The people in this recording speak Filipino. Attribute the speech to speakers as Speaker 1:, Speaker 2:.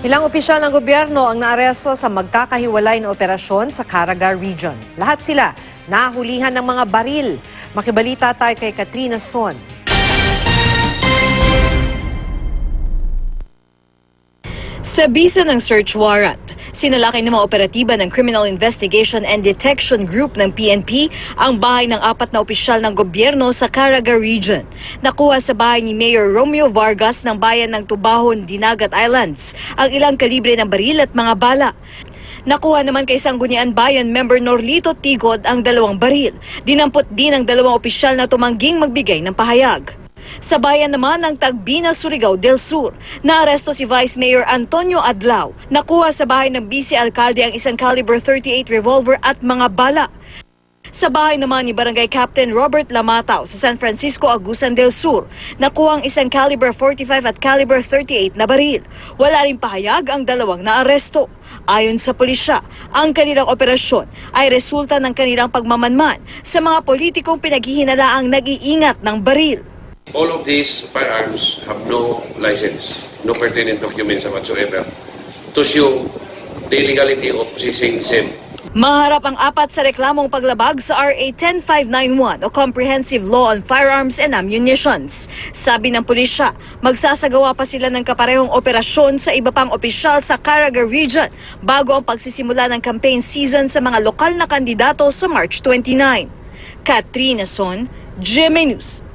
Speaker 1: Ilang opisyal ng gobyerno ang naaresto sa magkakahiwalay na operasyon sa Caraga Region. Lahat sila nahulihan ng mga baril. Makibalita tayo kay Katrina Son.
Speaker 2: Sa bisa ng search warrant, sinalakay ng mga operatiba ng Criminal Investigation and Detection Group ng PNP ang bahay ng 4 na opisyal ng gobyerno sa Caraga Region. Nakuha sa bahay ni Mayor Romeo Vargas ng bayan ng Tubahon, Dinagat Islands ang ilang kalibre ng baril at mga bala. Nakuha naman kay Sangguniang Bayan member Norlito Tigod ang 2 baril. Dinampot din ang 2 opisyal na tumangging magbigay ng pahayag. Sa bayan naman ng Tagbina, Surigao del Sur, naaresto si Vice Mayor Antonio Adlao. Nakuha sa bahay ng Vice Alcalde ang isang caliber 38 revolver at mga bala. Sa bahay naman ni Barangay Captain Robert Lamatao sa San Francisco, Agusan del Sur, nakuha ang isang caliber 45 at caliber 38 na baril. Wala ring pahayag ang 2 naaresto. Ayon sa pulisya, ang kanilang operasyon ay resulta ng kanilang pagmamanman sa mga politikong pinaghihinalaang nag-iingat ng baril.
Speaker 3: All of these firearms have no license, no pertinent documents whatsoever to show the illegality of possessing the same.
Speaker 2: Maharap ang 4 sa reklamong paglabag sa RA 10591 o Comprehensive Law on Firearms and Ammunitions. Sabi ng pulisya, magsasagawa pa sila ng kaparehong operasyon sa iba pang opisyal sa Caraga Region bago ang pagsisimula ng campaign season sa mga lokal na kandidato sa March 29. Katrina Son, GMA News.